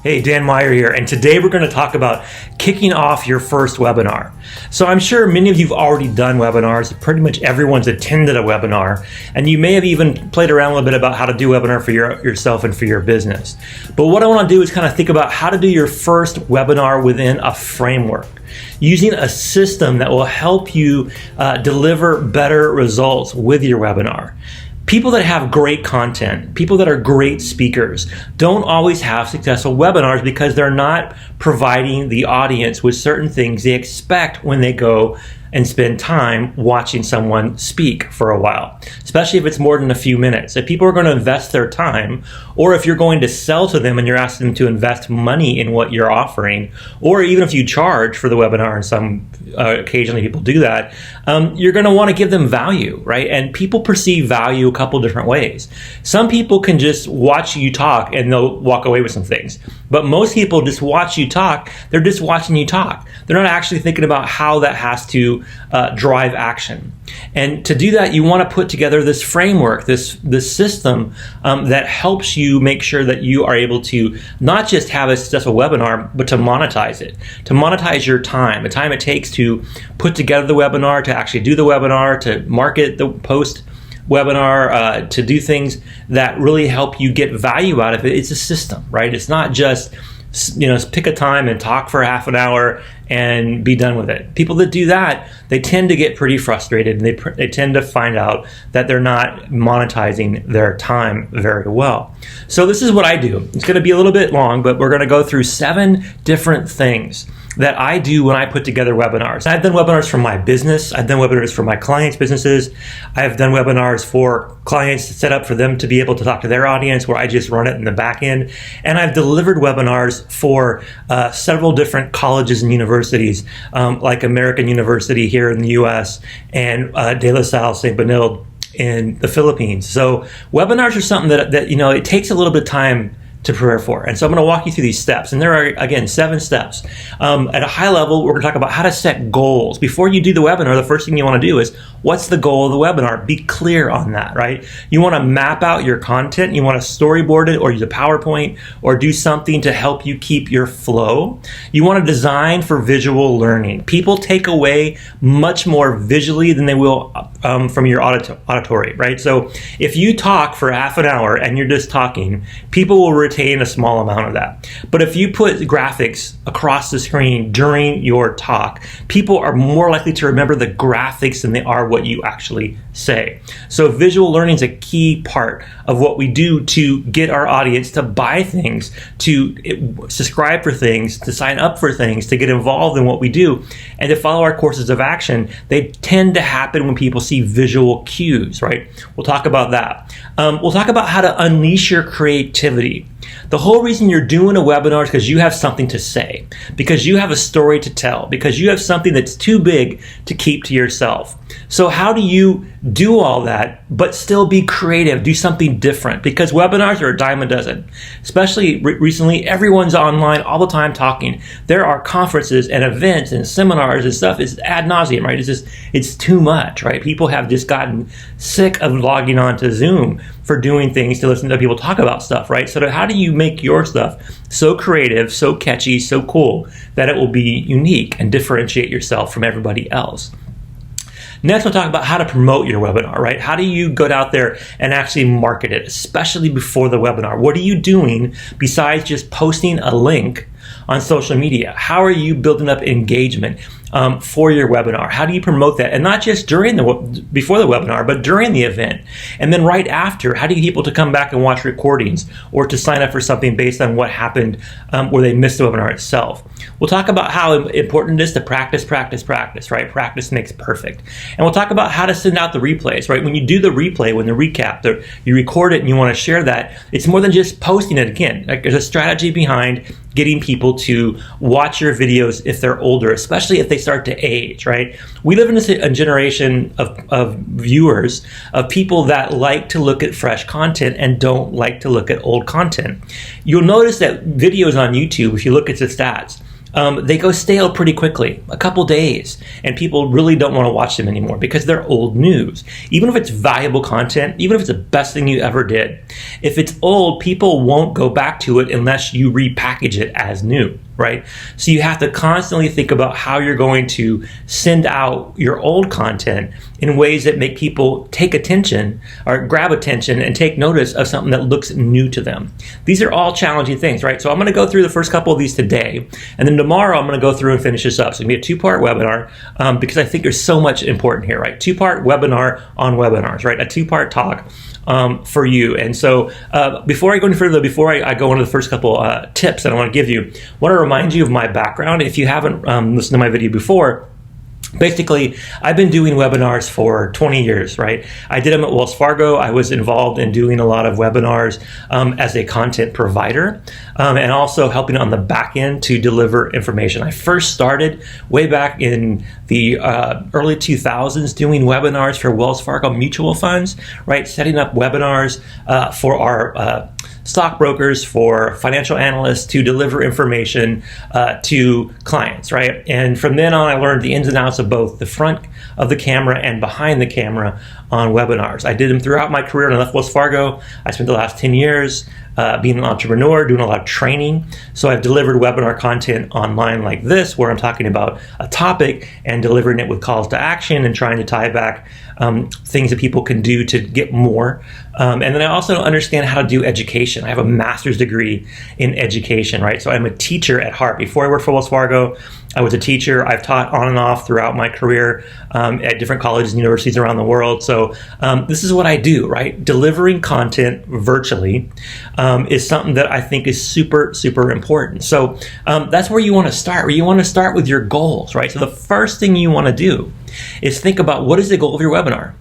Hey, Dan Meyer here, and today we're going to talk about kicking off your first webinar. So I'm sure many of you have already done webinars. Pretty much everyone's attended a webinar, and you may have even played around a little bit about how to do a webinar for yourself and for your business. But what I want to do is kind of think about how to do your first webinar within a framework, using a system that will help you deliver better results with your webinar. People that have great content, people that are great speakers, don't always have successful webinars because they're not providing the audience with certain things they expect when they go and spend time watching someone speak for a while, especially if it's more than a few minutes. If people are going to invest their time, or if you're going to sell to them and you're asking them to invest money in what you're offering, or even if you charge for the webinar, and some occasionally people do that, you're going to want to give them value, right? And people perceive value a couple different ways. Some people can just watch you talk and they'll walk away with some things. But most people just watch you talk, they're just watching you talk. They're not actually thinking about how that has to drive action. And to do that, you want to put together this framework, this system that helps you make sure that you are able to not just have a successful webinar, but to monetize it, to monetize your time, the time it takes to put together the webinar, to actually do the webinar, to market the post webinar, to do things that really help you get value out of it. It's a system, right? It's not just, pick a time and talk for half an hour and be done with it. People that do that, they tend to get pretty frustrated, and they tend to find out that they're not monetizing their time very well. So this is what I do. It's going to be a little bit long, but we're going to go through 7 different things that I do when I put together webinars. I've done webinars for my business. I've done webinars for my clients' businesses. I've done webinars for clients set up for them to be able to talk to their audience, where I just run it in the back end. And I've delivered webinars for several different colleges and universities, like American University here in the US and De La Salle St. Benilde in the Philippines. So webinars are something that it takes a little bit of time to prepare for. And so I'm going to walk you through these steps. And there are, again, 7 steps. At a high level, we're going to talk about how to set goals. Before you do the webinar, the first thing you want to do is, what's the goal of the webinar? Be clear on that, right? You want to map out your content. You want to storyboard it, or use a PowerPoint, or do something to help you keep your flow. You want to design for visual learning. People take away much more visually than they will from your auditory, right? So if you talk for half an hour and you're just talking, people will retain a small amount of that. But if you put graphics across the screen during your talk, people are more likely to remember the graphics than they are what you actually say. So visual learning is a key part of what we do to get our audience to buy things, to subscribe for things, to sign up for things, to get involved in what we do, and to follow our courses of action. They tend to happen when people see visual cues, right? We'll talk about that. We'll talk about how to unleash your creativity. The whole reason you're doing a webinar is because you have something to say, because you have a story to tell, because you have something that's too big to keep to yourself. So how do you do all that but still be creative, do something different? Because webinars are a dime a dozen. Especially recently, everyone's online all the time talking. There are conferences and events and seminars and stuff. It's ad nauseum, right? It's too much, right? People have just gotten sick of logging on to Zoom for doing things to listen to people talk about stuff, right? So how do you make your stuff so creative, so catchy, so cool that it will be unique and differentiate yourself from everybody else? Next, we'll talk about how to promote your webinar, right? How do you go out there and actually market it, especially before the webinar? What are you doing besides just posting a link on social media? How are you building up engagement for your webinar? How do you promote that? And not just before the webinar, but during the event. And then right after, how do you get people to come back and watch recordings, or to sign up for something based on what happened where they missed the webinar itself? We'll talk about how important it is to practice, right? Practice makes perfect. And we'll talk about how to send out the replays, right? When you do the replay, when the recap, you record it and you want to share that, it's more than just posting it again. Like, there's a strategy behind getting people to watch your videos if they're older, especially if they start to age, right? We live in a generation of viewers, of people that like to look at fresh content and don't like to look at old content. You'll notice that videos on YouTube, if you look at the stats, they go stale pretty quickly, a couple days, and people really don't want to watch them anymore because they're old news. Even if it's valuable content, even if it's the best thing you ever did, if it's old, people won't go back to it unless you repackage it as new, right? So you have to constantly think about how you're going to send out your old content in ways that make people take attention or grab attention and take notice of something that looks new to them. These are all challenging things, right? So I'm going to go through the first couple of these today, and then tomorrow I'm going to go through and finish this up. So it's going to be a two-part webinar because I think there's so much important here, right? Two-part webinar on webinars, right? A two-part talk for you. And so before I go any further, before I go into the first couple tips that I want to give you, I want to remind you of my background. If you haven't listened to my video before, basically, I've been doing webinars for 20 years, right? I did them at Wells Fargo. I was involved in doing a lot of webinars as a content provider and also helping on the back end to deliver information. I first started way back in the early 2000s doing webinars for Wells Fargo mutual funds, right? Setting up webinars for our stockbrokers, for financial analysts to deliver information to clients, right? And from then on, I learned the ins and outs of both the front of the camera and behind the camera on webinars. I did them throughout my career, and I left Wells Fargo. I spent the last 10 years being an entrepreneur, doing a lot of training. So I've delivered webinar content online like this, where I'm talking about a topic and delivering it with calls to action and trying to tie back things that people can do to get more. And then I also understand how to do education. I have a master's degree in education, right? So I'm a teacher at heart. Before I worked for Wells Fargo, I was a teacher. I've taught on and off throughout my career at different colleges and universities around the world. So this is what I do, right? Delivering content virtually is something that I think is super, super important. So that's where you want to start, where you want to start with your goals, right? So the first thing you want to do is think about, what is the goal of your webinar?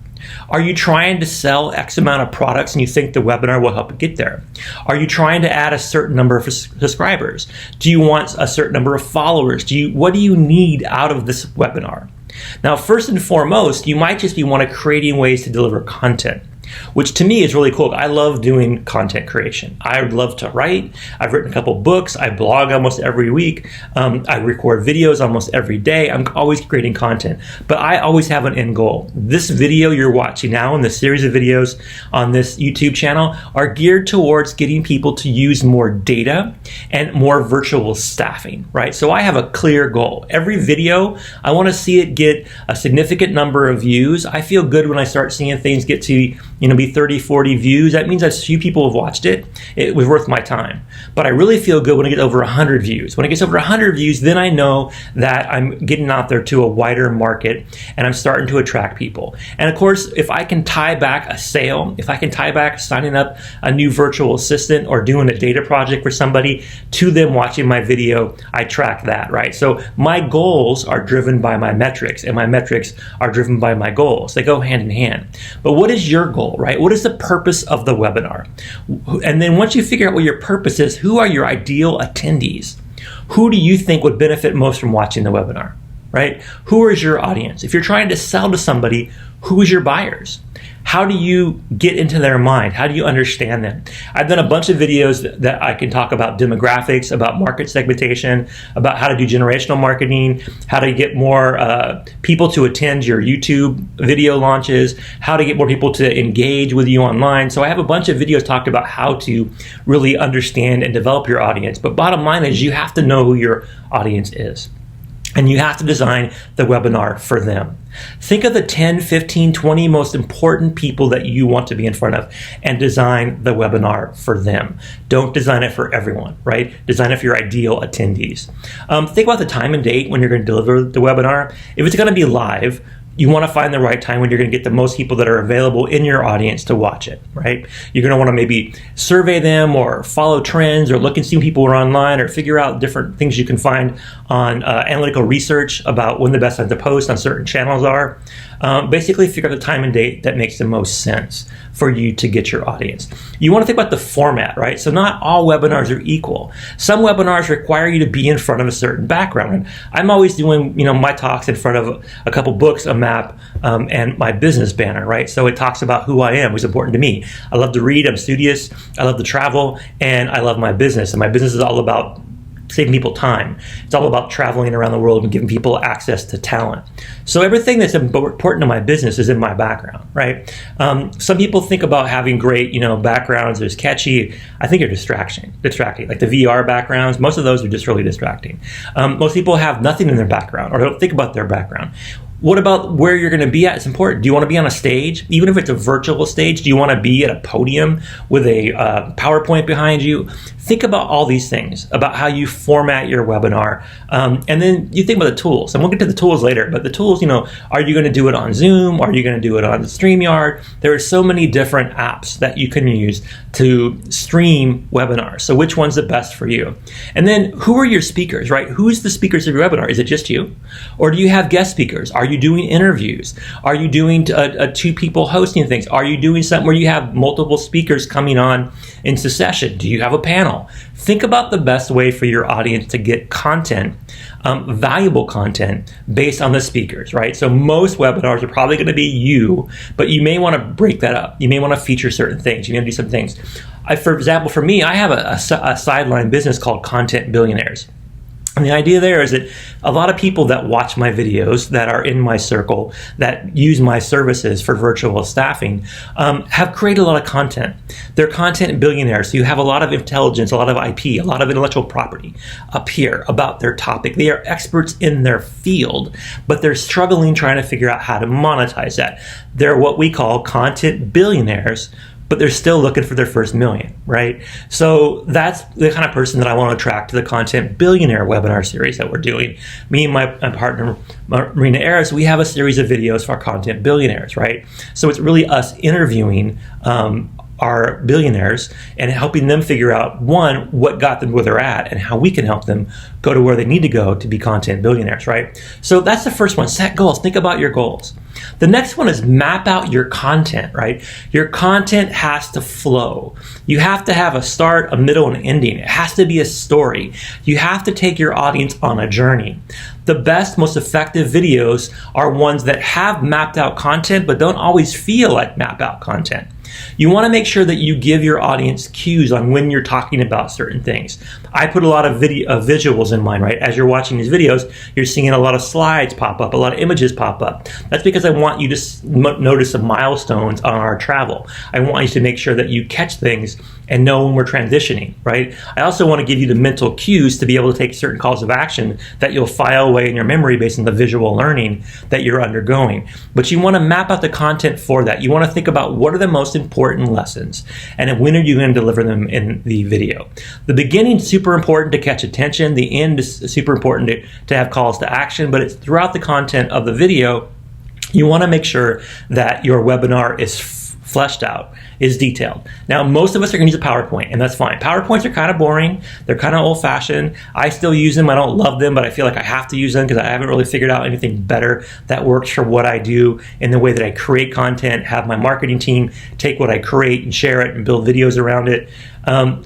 Are you trying to sell X amount of products and you think the webinar will help you get there? Are you trying to add a certain number of subscribers? Do you want a certain number of followers? What do you need out of this webinar? Now, first and foremost, you might just be creating ways to deliver content, which to me is really cool. I love doing content creation. I love to write. I've written a couple books. I blog almost every week. I record videos almost every day. I'm always creating content, but I always have an end goal. This video you're watching now and the series of videos on this YouTube channel are geared towards getting people to use more data and more virtual staffing, right? So I have a clear goal. Every video, I want to see it get a significant number of views. I feel good when I start seeing things get to be 30, 40 views. That means that few people have watched it. It was worth my time. But I really feel good when I get over 100 views. When it gets over 100 views, then I know that I'm getting out there to a wider market and I'm starting to attract people. And of course, if I can tie back a sale, if I can tie back signing up a new virtual assistant or doing a data project for somebody to them watching my video, I track that, right? So my goals are driven by my metrics, and my metrics are driven by my goals. They go hand in hand. But what is your goal, right? What is the purpose of the webinar? And then once you figure out what your purpose is, who are your ideal attendees? Who do you think would benefit most from watching the webinar, right? Who is your audience? If you're trying to sell to somebody, who is your buyers? How do you get into their mind? How do you understand them? I've done a bunch of videos that I can talk about demographics, about market segmentation, about how to do generational marketing, how to get more people to attend your YouTube video launches, how to get more people to engage with you online. So I have a bunch of videos talked about how to really understand and develop your audience. But bottom line is, you have to know who your audience is. And you have to design the webinar for them. Think of the 10, 15, 20 most important people that you want to be in front of and design the webinar for them. Don't design it for everyone, right? Design it for your ideal attendees. Think about the time and date when you're going to deliver the webinar. If it's going to be live, you want to find the right time when you're going to get the most people that are available in your audience to watch it, right? You're going to want to maybe survey them or follow trends or look and see when people are online or figure out different things you can find on analytical research about when the best time to post on certain channels are. Basically, figure out the time and date that makes the most sense for you to get your audience. You want to think about the format, right? So not all webinars are equal. Some webinars require you to be in front of a certain background. And I'm always doing, my talks in front of a couple books, a map, and my business banner, right? So it talks about who I am, what's important to me. I love to read, I'm studious, I love to travel, and I love my business. And my business is all about saving people time. It's all about traveling around the world and giving people access to talent. So everything that's important to my business is in my background, right? Some people think about having great, backgrounds as catchy. I think they're distracting. Like the VR backgrounds, most of those are just really distracting. Most people have nothing in their background or don't think about their background. What about where you're going to be at? It's important. Do you want to be on a stage? Even if it's a virtual stage, do you want to be at a podium with a PowerPoint behind you? Think about all these things, about how you format your webinar. And then you think about the tools. And we'll get to the tools later. But the tools, are you going to do it on Zoom? Are you going to do it on StreamYard? There are so many different apps that you can use to stream webinars. So which one's the best for you? And then who are your speakers, right? Who's the speakers of your webinar? Is it just you? Or do you have guest speakers? Are you doing interviews? Are you doing two people hosting things? Are you doing something where you have multiple speakers coming on in succession? Do you have a panel? Think about the best way for your audience to get content, valuable content based on the speakers, right? So most webinars are probably going to be you, but you may want to break that up. You may want to feature certain things. You may do some things. For example, for me, I have a sideline business called Content Billionaires. And the idea there is that a lot of people that watch my videos, that are in my circle, that use my services for virtual staffing, have created a lot of content. They're content billionaires. So you have a lot of intelligence, a lot of IP, a lot of intellectual property up here about their topic. They are experts in their field, but they're struggling trying to figure out how to monetize that. They're what we call content billionaires, but they're still looking for their first million, right? So that's the kind of person that I want to attract to the Content Billionaire webinar series that we're doing. Me and my partner, Marina Aris, we have a series of videos for our Content Billionaires, right? So it's really us interviewing our billionaires and helping them figure out, one, what got them where they're at and how we can help them go to where they need to go to be content billionaires, right? So that's the first one. Set goals. Think about your goals. The next one is map out your content, right? Your content has to flow. You have to have a start, a middle, and an ending. It has to be a story. You have to take your audience on a journey. The best, most effective videos are ones that have mapped out content, but don't always feel like mapped out content. You want to make sure that you give your audience cues on when you're talking about certain things. I put a lot of visuals in mine, right? As you're watching these videos, you're seeing a lot of slides pop up, a lot of images pop up. That's because I want you to notice the milestones on our travel. I want you to make sure that you catch things and know when we're transitioning, right? I also want to give you the mental cues to be able to take certain calls of action that you'll file away in your memory based on the visual learning that you're undergoing. But you want to map out the content for that. You want to think about what are the most important lessons and when are you going to deliver them in the video. The beginning is super important to catch attention. The end is super important to have calls to action, but it's throughout the content of the video. You want to make sure that your webinar is fleshed out, is detailed. Now, most of us are going to use a PowerPoint, and that's fine. PowerPoints are kind of boring. They're kind of old-fashioned. I still use them. I don't love them, but I feel like I have to use them because I haven't really figured out anything better that works for what I do in the way that I create content, have my marketing team take what I create and share it and build videos around it.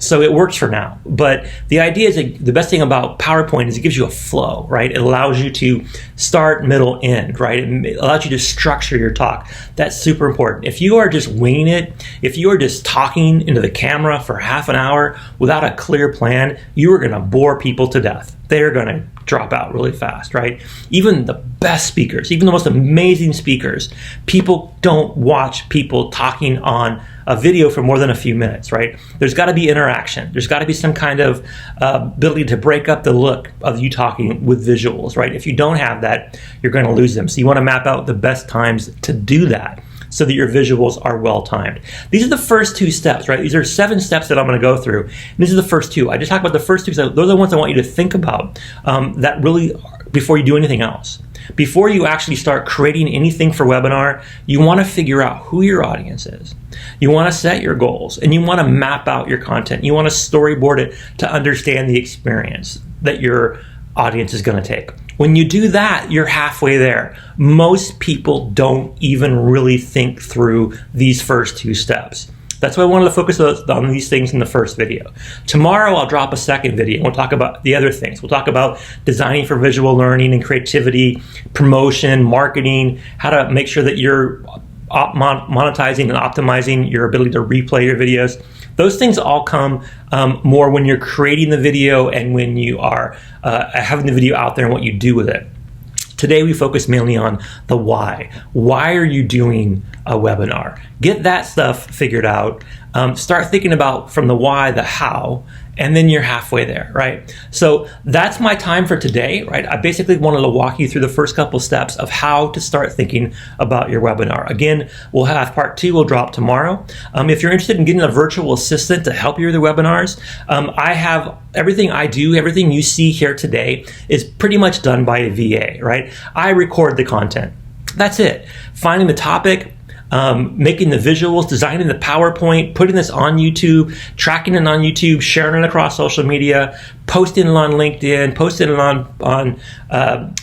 So it works for now. But the idea is that the best thing about PowerPoint is it gives you a flow, right? It allows you to start, middle, end, right? It allows you to structure your talk. That's super important. If you are just winging it, if you are just talking into the camera for half an hour without a clear plan, you are going to bore people to death. They're going to drop out really fast, right? Even the best speakers, even the most amazing speakers, people don't watch people talking on a video for more than a few minutes, right? There's got to be interaction. There's got to be some kind of ability to break up the look of you talking with visuals, right? If you don't have that, you're going to lose them. So you want to map out the best times to do that so that your visuals are well timed. These are the first two steps, right? These are 7 steps that I'm going to go through. And these are the first 2. I just talked about the first 2. So those are the ones I want you to think about that really before you do anything else. Before you actually start creating anything for webinar, you want to figure out who your audience is. You want to set your goals and you want to map out your content. You want to storyboard it to understand the experience that your audience is going to take. When you do that, you're halfway there. Most people don't even really think through these first 2 steps. That's why I wanted to focus on these things in the first video. Tomorrow, I'll drop a second video. We'll talk about the other things. We'll talk about designing for visual learning and creativity, promotion, marketing, how to make sure that your monetizing and optimizing your ability to replay your videos. Those things all come more when you're creating the video and when you are having the video out there and what you do with it. Today we focus mainly on the why. Why are you doing a webinar? Get that stuff figured out. Start thinking about from the why, the how, and then you're halfway there, right? So that's my time for today, right? I basically wanted to walk you through the first couple steps of how to start thinking about your webinar. Again, we'll have part 2 will drop tomorrow. If you're interested in getting a virtual assistant to help you with your webinars, I have everything I do, everything you see here today is pretty much done by a VA, right? I record the content. That's it. Finding the topic, making the visuals, designing the PowerPoint, putting this on YouTube, tracking it on YouTube, sharing it across social media, posting it on LinkedIn, posting it on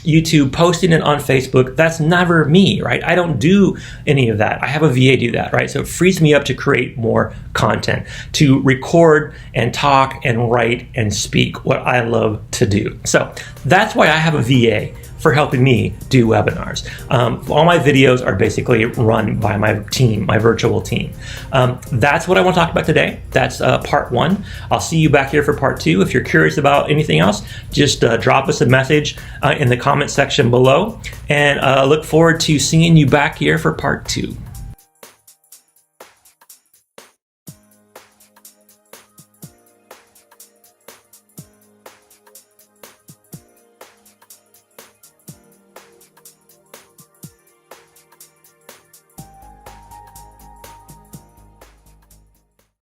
YouTube, posting it on Facebook. That's never me, right? I don't do any of that. I have a VA do that, right? So it frees me up to create more content, to record and talk and write and speak what I love to do. So that's why I have a VA for helping me do webinars. All my videos are basically run by my team, my virtual team. That's what I want to talk about today. That's part 1. I'll see you back here for part 2. If you're curious about anything else, just drop us a message in the comment section below, and look forward to seeing you back here for part 2.